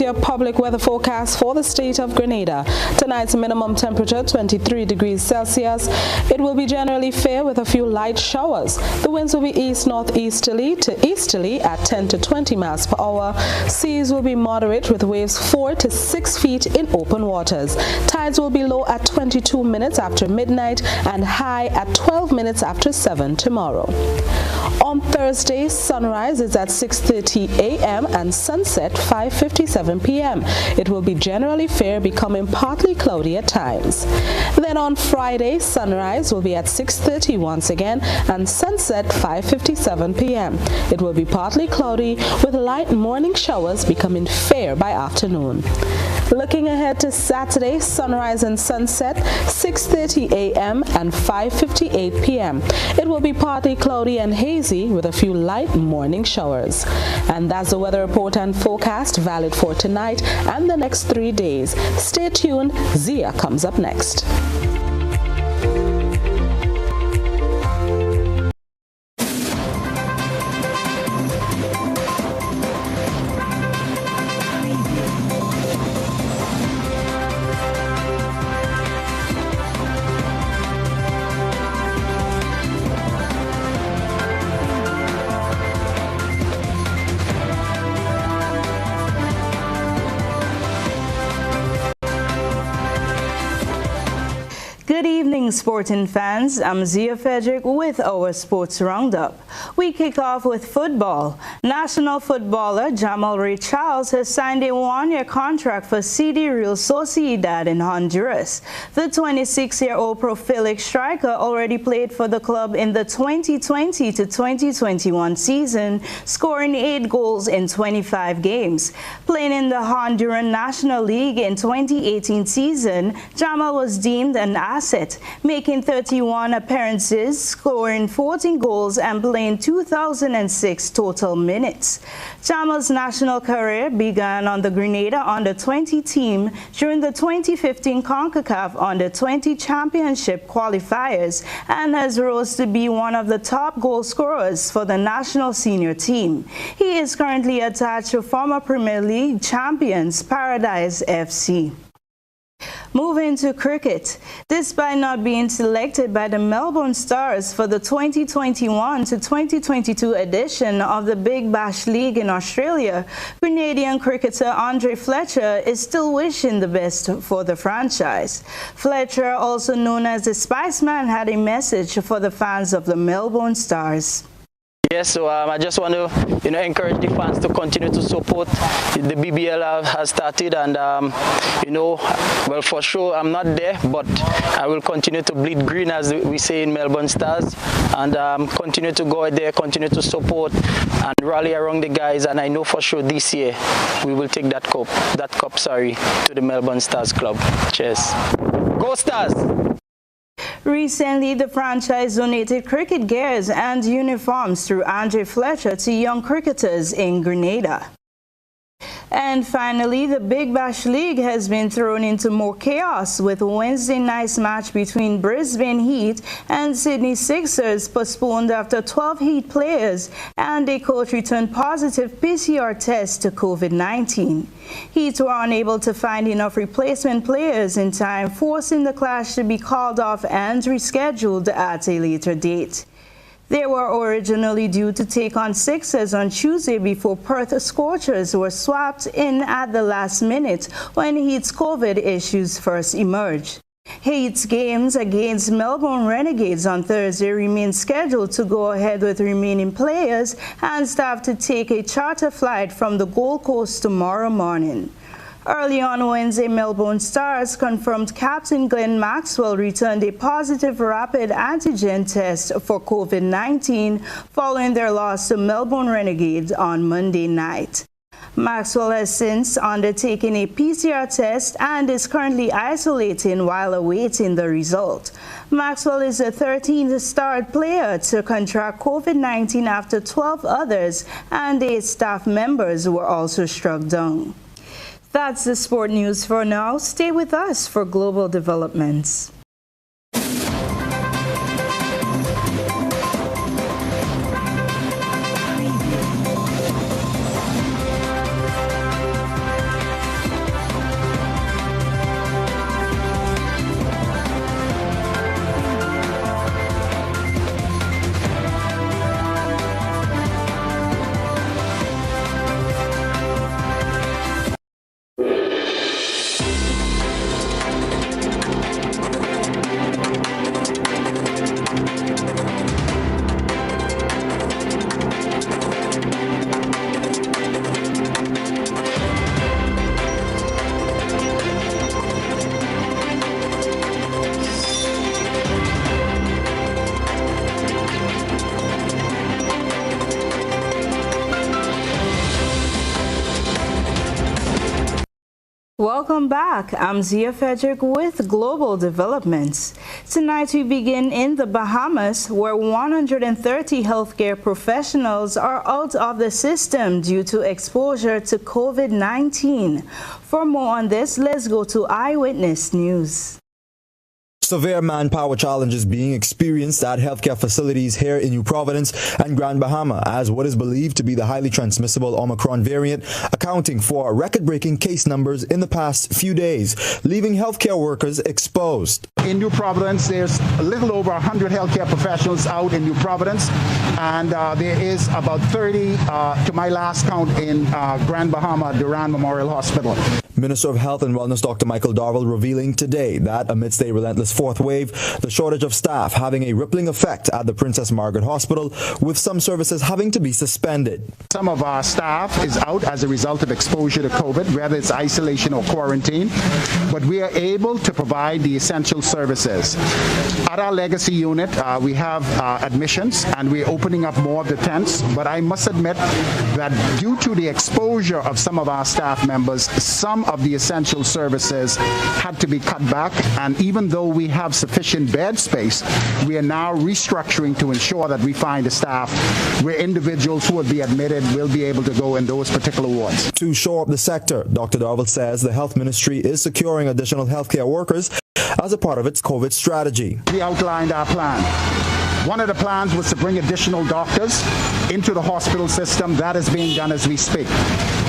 Your public weather forecast for the state of Grenada. Tonight's minimum temperature 23 degrees Celsius. It will be generally fair with a few light showers. The winds will be east-northeasterly to easterly at 10 to 20 miles per hour. Seas will be moderate with waves 4 to 6 feet in open waters. Tides will be low at 22 minutes after midnight and high at 12 minutes after 7 tomorrow. On Thursday, sunrise is at 6:30 a.m. and sunset 5:57 p.m. It will be generally fair, becoming partly cloudy at times. Then on Friday, sunrise will be at 6:30 once again and sunset 5:57 p.m. It will be partly cloudy with light morning showers, becoming fair by afternoon. Looking ahead to Saturday, sunrise and sunset 6:30 a.m. and 5:58 p.m. It will be partly cloudy and hazy with a few light morning showers. And that's the weather report and forecast valid for tonight and the next 3 days. Stay tuned. Zia comes up next.
Good evening, sporting fans. I'm Zia Frederick with our Sports Roundup. We kick off with football. National footballer Jamal Ray Charles has signed a one-year contract for CD Real Sociedad in Honduras. The 26-year-old prolific striker already played for the club in the 2020 to 2021 season, scoring 8 goals in 25 games. Playing in the Honduran National League in 2018 season, Jamal was deemed an asset asset, making 31 appearances, scoring 14 goals and playing 2,006 total minutes. Jamal's national career began on the Grenada Under-20 team during the 2015 CONCACAF Under-20 Championship qualifiers and has rose to be one of the top goal scorers for the national senior team. He is currently attached to former Premier League champions Paradise FC. Moving to cricket, despite not being selected by the Melbourne Stars for the 2021 to 2022 edition of the Big Bash League in Australia, Grenadian cricketer Andre Fletcher is still wishing the best for the franchise. Fletcher, also known as the Spiceman, had a message for the fans of the Melbourne Stars.
Yes, so I just want to encourage the fans to continue to support the BBL has started, and well, for sure I'm not there, but I will continue to bleed green, as we say in Melbourne Stars, and continue to go out there, continue to support and rally around the guys, and I know for sure this year we will take that cup to the Melbourne Stars club. Cheers. Go Stars!
Recently, the franchise donated cricket gears and uniforms through Andre Fletcher to young cricketers in Grenada. And finally, the Big Bash League has been thrown into more chaos with Wednesday night's match between Brisbane Heat and Sydney Sixers postponed after 12 Heat players and a coach returned positive PCR test to COVID-19. Heat were unable to find enough replacement players in time, forcing the clash to be called off and rescheduled at a later date. They were originally due to take on Sixers on Tuesday before Perth Scorchers were swapped in at the last minute when Heat's COVID issues first emerged. Heat's games against Melbourne Renegades on Thursday remain scheduled to go ahead with remaining players and staff to take a charter flight from the Gold Coast tomorrow morning. Early on Wednesday, Melbourne Stars confirmed Captain Glenn Maxwell returned a positive rapid antigen test for COVID-19 following their loss to Melbourne Renegades on Monday night. Maxwell has since undertaken a PCR test and is currently isolating while awaiting the result. Maxwell is the 13th starred player to contract COVID-19 after 12 others and 8 staff members were also struck down. That's the sport news for now. Stay with us for global developments. Welcome back. I'm Zia Frederick with Global Developments. Tonight we begin in the Bahamas, where 130 healthcare professionals are out of the system due to exposure to COVID-19. For more on this, let's go to Eyewitness News.
Severe manpower challenges being experienced at healthcare facilities here in New Providence and Grand Bahama as what is believed to be the highly transmissible Omicron variant, accounting for record-breaking case numbers in the past few days, leaving healthcare workers exposed.
In New Providence, there's a little over 100 healthcare professionals out in New Providence, and there is about 30 to my last count in Grand Bahama, Duran Memorial Hospital.
Minister of Health and Wellness Dr. Michael Darville revealing today that amidst a relentless fourth wave, the shortage of staff having a rippling effect at the Princess Margaret Hospital, with some services having to be suspended.
Some of our staff is out as a result of exposure to COVID, whether it's isolation or quarantine, but we are able to provide the essential services. At our legacy unit, we have admissions, and we're open opening up more of the tents, but I must admit that due to the exposure of some of our staff members, some of the essential services had to be cut back, and even though we have sufficient bed space, we are now restructuring to ensure that we find the staff where individuals who would be admitted will be able to go in those particular wards.
To shore up the sector, Dr. Darville says the Health Ministry is securing additional healthcare workers as a part of its COVID strategy.
We outlined our plan. One of the plans was to bring additional doctors into the hospital system. That is being done as we speak.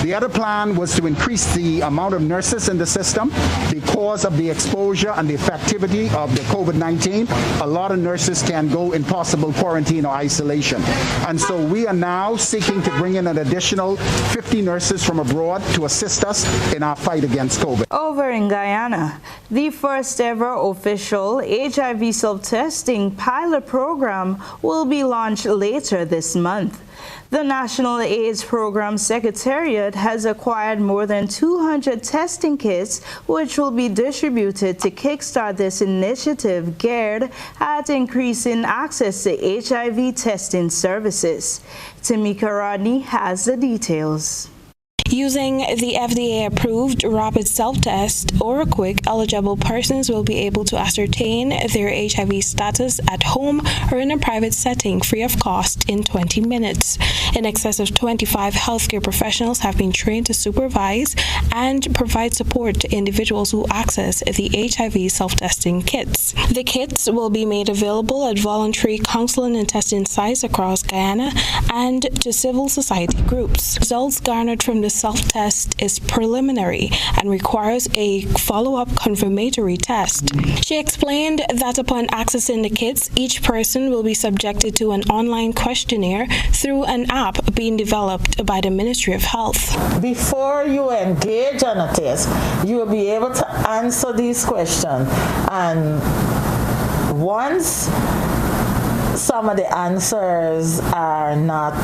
The other plan was to increase the amount of nurses in the system because of the exposure and the effectivity of the COVID-19. A lot of nurses can go in possible quarantine or isolation. And so we are now seeking to bring in an additional 50 nurses from abroad to assist us in our fight against COVID.
Over in Guyana, the first ever official HIV self-testing pilot program will be launched later this month. The National AIDS Program Secretariat has acquired more than 200 testing kits, which will be distributed to kickstart this initiative geared at increasing access to HIV testing services. Tamika Rodney has the details.
Using the FDA-approved rapid self-test, or quick, eligible persons will be able to ascertain their HIV status at home or in a private setting free of cost in 20 minutes. In excess of 25 healthcare professionals have been trained to supervise and provide support to individuals who access the HIV self-testing kits. The kits will be made available at voluntary counseling and testing sites across Guyana and to civil society groups. Results garnered from the self-test is preliminary and requires a follow-up confirmatory test. She explained that upon accessing the kits, each person will be subjected to an online questionnaire through an app being developed by the Ministry of Health.
Before you engage on a test, you will be able to answer these questions, and once some of the answers are not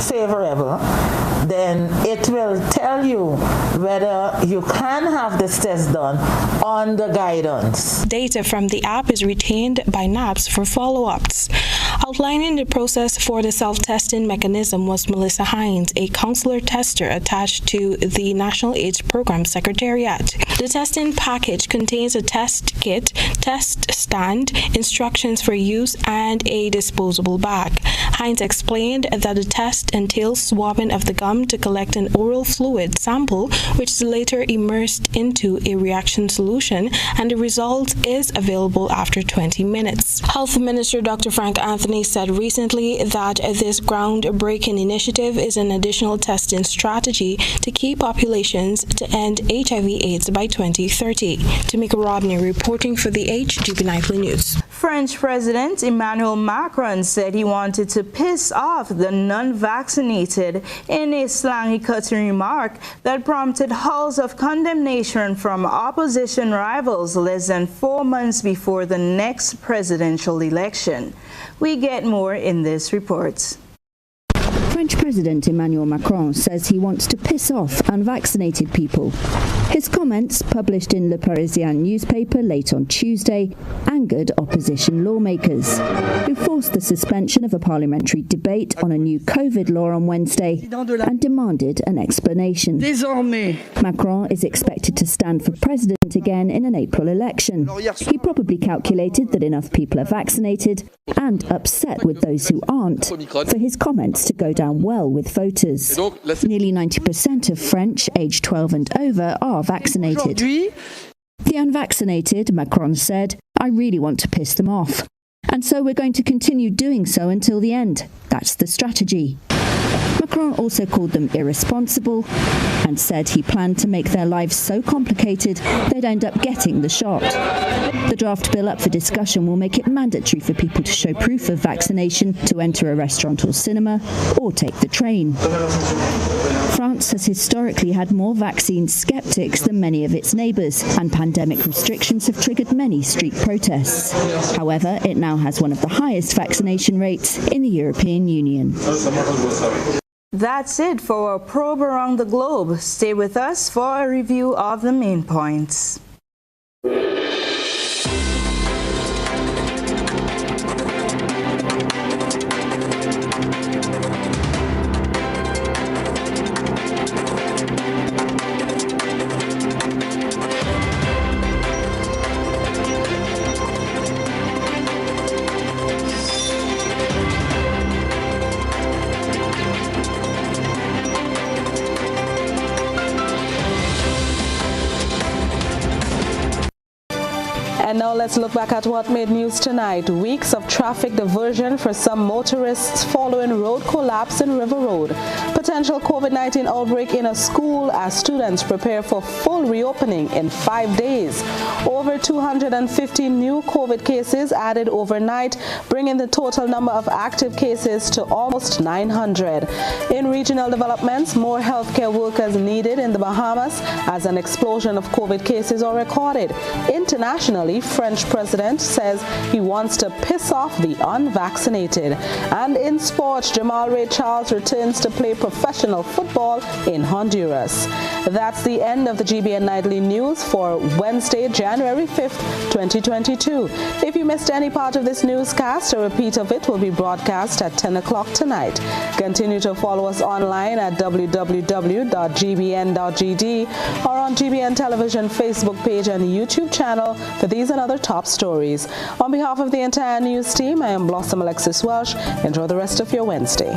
favorable, then it will tell you whether you can have this test done on the guidance.
Data from the app is retained by NAPS for follow-ups. Outlining the process for the self-testing mechanism was Melissa Hines, a counselor tester attached to the National AIDS Program Secretariat. The testing package contains a test kit, test stand, instructions for use, and a disposable bag. Hines explained that the test entails swabbing of the gum to collect an oral fluid sample, which is later immersed into a reaction solution, and the result is available after 20 minutes. Health Minister Dr. Frank Anthony said recently that this groundbreaking initiative is an additional testing strategy to key populations to end HIV/AIDS by 2030. Tamika Rodney reporting for the HGB Nightly News.
French President Emmanuel Macron said he wanted to piss off the non-vaccinated in a slangy cutting remark that prompted howls of condemnation from opposition rivals less than 4 months before the next presidential election. We get more in this report.
French President Emmanuel Macron says he wants to piss off unvaccinated people. His comments, published in Le Parisien newspaper late on Tuesday, angered opposition lawmakers, who forced the suspension of a parliamentary debate on a new COVID law on Wednesday and demanded an explanation. Macron is expected to stand for president again in an April election. He probably calculated that enough people are vaccinated and upset with those who aren't for his comments to go down well with voters. Nearly 90% of French aged 12 and over are vaccinated. The unvaccinated, Macron said, I really want to piss them off. And so we're going to continue doing so until the end. That's the strategy. Macron also called them irresponsible and said he planned to make their lives so complicated they'd end up getting the shot. The draft bill up for discussion will make it mandatory for people to show proof of vaccination to enter a restaurant or cinema or take the train. France has historically had more vaccine skeptics than many of its neighbours, and pandemic restrictions have triggered many street protests. However, it now has one of the highest vaccination rates in the European Union.
That's it for our probe around the globe. Stay with us for a review of the main points.
And now let's look back at what made news tonight. Weeks of traffic diversion for some motorists following road collapse in River Road. Potential COVID-19 outbreak in a school as students prepare for full reopening in 5 days. Over 250 new COVID cases added overnight, bringing the total number of active cases to almost 900. In regional developments, more healthcare workers needed in the Bahamas as an explosion of COVID cases are recorded. Internationally, French president says he wants to piss off the unvaccinated. And in sports, Jamal Ray Charles returns to play professional football in Honduras. That's the end of the GBN Nightly News for Wednesday, January 5th, 2022. If you missed any part of this newscast, a repeat of it will be broadcast at 10 o'clock tonight. Continue to follow us online at www.gbn.gd or on GBN Television Facebook page and YouTube channel for these and other top stories. On behalf of the entire news team, I am Blossom Alexis Welsh. Enjoy the rest of your Wednesday.